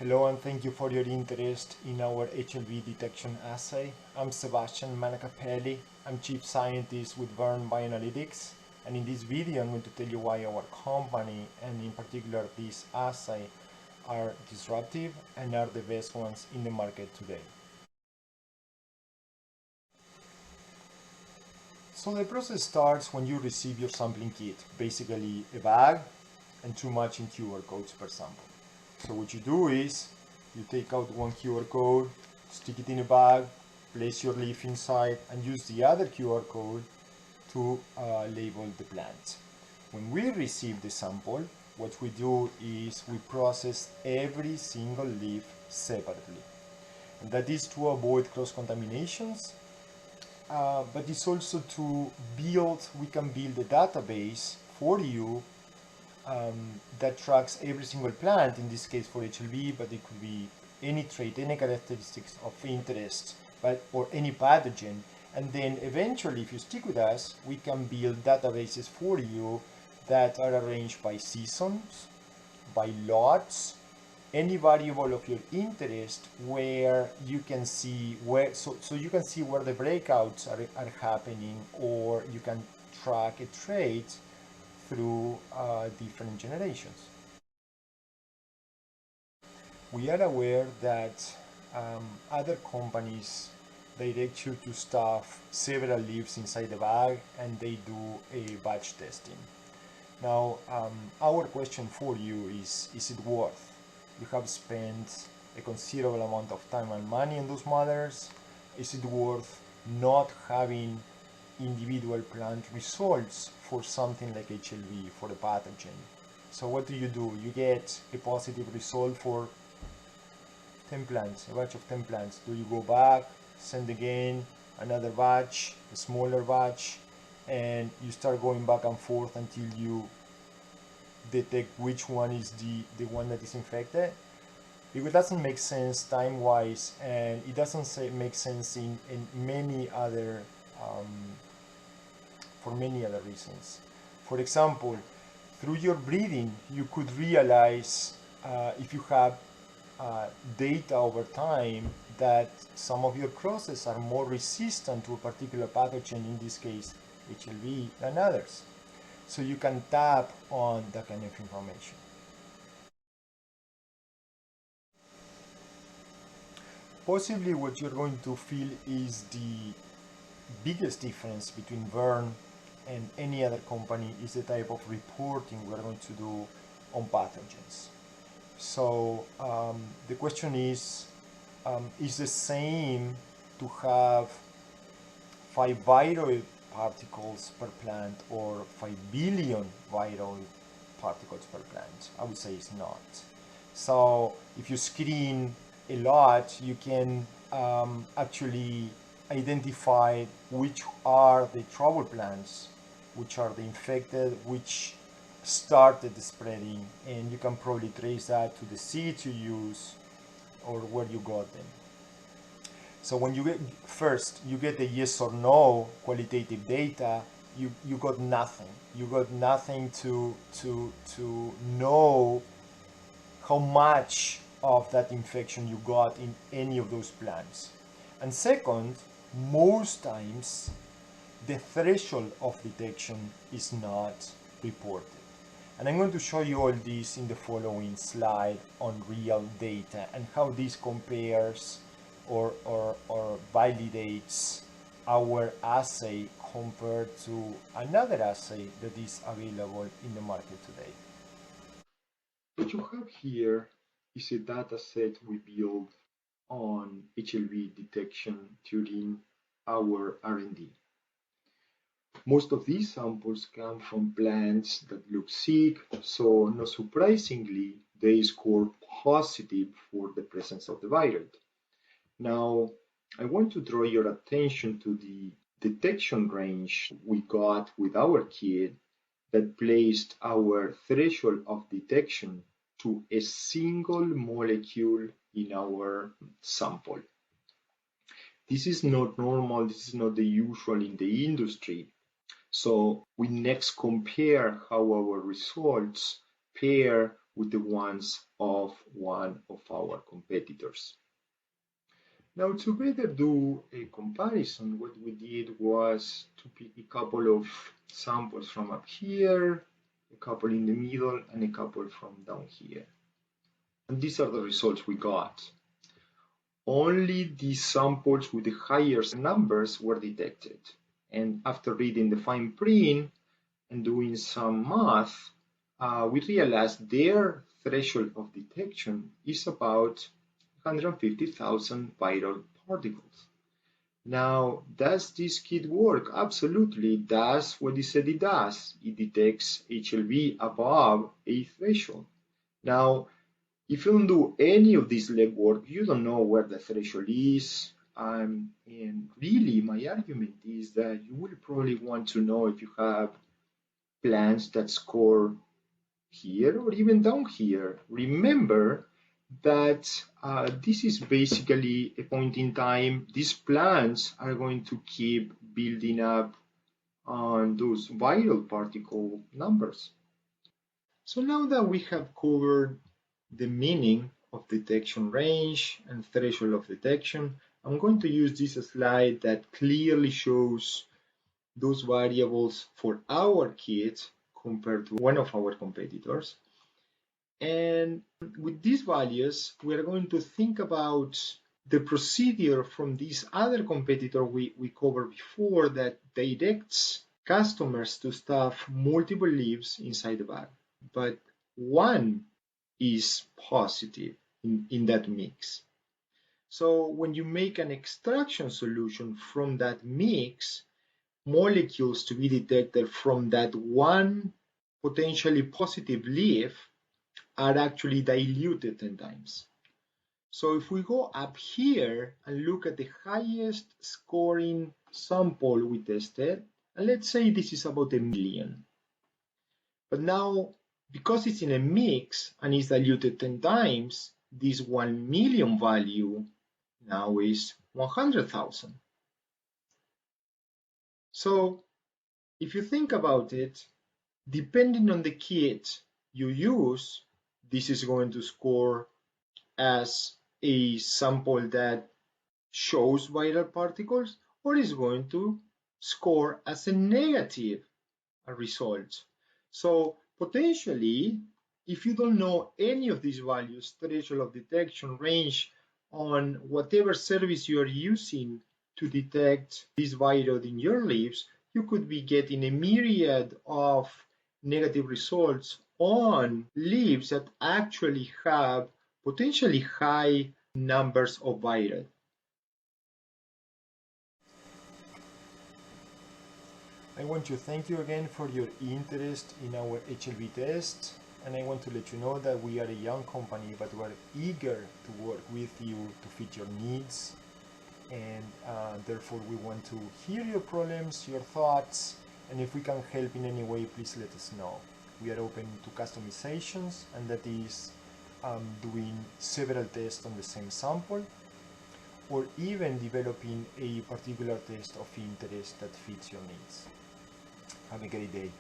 Hello and thank you for your interest in our HLV detection assay. I'm Sebastian Manacapelli. I'm Chief Scientist with Verne Bioanalytics, and in this video I'm going to tell you why our company, and in particular this assay, are disruptive and are the best ones in the market today. So the process starts when you receive your sampling kit, basically a bag and 2 matching QR codes per sample. So what you do is, you take out one QR code, stick it in a bag, place your leaf inside, and use the other QR code to label the plant. When we receive the sample, what we do is we process every single leaf separately. And that is to avoid cross-contaminations, but it's also to build, we can build a database for you that tracks every single plant, in this case for HLV, but it could be any trait, any characteristics of interest, or any pathogen. And then eventually, if you stick with us, we can build databases for you that are arranged by seasons, by lots, any variable of your interest, where you can see where, so you can see where the breakouts are happening, or you can track a trait through different generations. We are aware that other companies direct you to stuff several leaves inside the bag and they do a batch testing. Now, our question for you is it worth? You have spent a considerable amount of time and money on those matters. Is it worth not having individual plant results for something like HLV, for a pathogen? So what do? You get a positive result for 10 plants, a batch of 10 plants. Do you go back, send again another batch, a smaller batch, and you start going back and forth until you detect which one is the one that is infected? It doesn't make sense time-wise, and it doesn't make sense in many other for many other reasons. For example, through your breeding, you could realize if you have data over time that some of your crosses are more resistant to a particular pathogen, in this case HLV, than others. So you can tap on that kind of information. Possibly what you're going to feel is the biggest difference between Verne and any other company is the type of reporting we're going to do on pathogens. So the question is the same to have 5 viroid particles per plant or 5 billion viroid particles per plant? I would say it's not. So if you screen a lot, you can actually identify which are the trouble plants, which are the infected, which started the spreading, and you can probably trace that to the seeds you use or where you got them. So when you get a yes or no qualitative data, you got nothing. You got nothing to know how much of that infection you got in any of those plants. And second, most times the threshold of detection is not reported. And I'm going to show you all this in the following slide on real data and how this compares or validates our assay compared to another assay that is available in the market today. What you have here is a data set we built on HLV detection during our R&D. Most of these samples come from plants that look sick, so not surprisingly, they score positive for the presence of the viroid. Now, I want to draw your attention to the detection range we got with our kit that placed our threshold of detection to a single molecule in our sample. This is not normal, this is not the usual in the industry. So we next compare how our results pair with the ones of one of our competitors. Now, to better do a comparison, what we did was to pick a couple of samples from up here, a couple in the middle, and a couple from down here. And these are the results we got. Only the samples with the highest numbers were detected. And after reading the fine print and doing some math, we realized their threshold of detection is about 150,000 viral particles. Now, does this kit work? Absolutely, it does what it said it does. It detects HLV above a threshold. Now, if you don't do any of this legwork, you don't know where the threshold is. And really, my argument is that you will probably want to know if you have plants that score here or even down here. Remember that this is basically a point in time. These plants are going to keep building up on those viral particle numbers. So now that we have covered the meaning of detection range and threshold of detection, I'm going to use this slide that clearly shows those variables for our kit compared to one of our competitors. And with these values, we are going to think about the procedure from this other competitor we covered before that directs customers to stuff multiple leaves inside the bag. But one is positive in that mix. So when you make an extraction solution from that mix, molecules to be detected from that one potentially positive leaf are actually diluted 10 times. So if we go up here and look at the highest scoring sample we tested, and let's say this is about 1 million. But now, because it's in a mix and is diluted 10 times, this 1 million value now is 100,000. So if you think about it, depending on the kit you use, this is going to score as a sample that shows viral particles, or is going to score as a negative result. So potentially, if you don't know any of these values, threshold of detection, range, on whatever service you are using to detect this virus in your leaves, you could be getting a myriad of negative results on leaves that actually have potentially high numbers of virus. I want to thank you again for your interest in our HLV test, and I want to let you know that we are a young company, but we are eager to work with you to fit your needs, and therefore we want to hear your problems, your thoughts, and if we can help in any way, please let us know. We are open to customizations, and that is doing several tests on the same sample, or even developing a particular test of interest that fits your needs. Have a great day.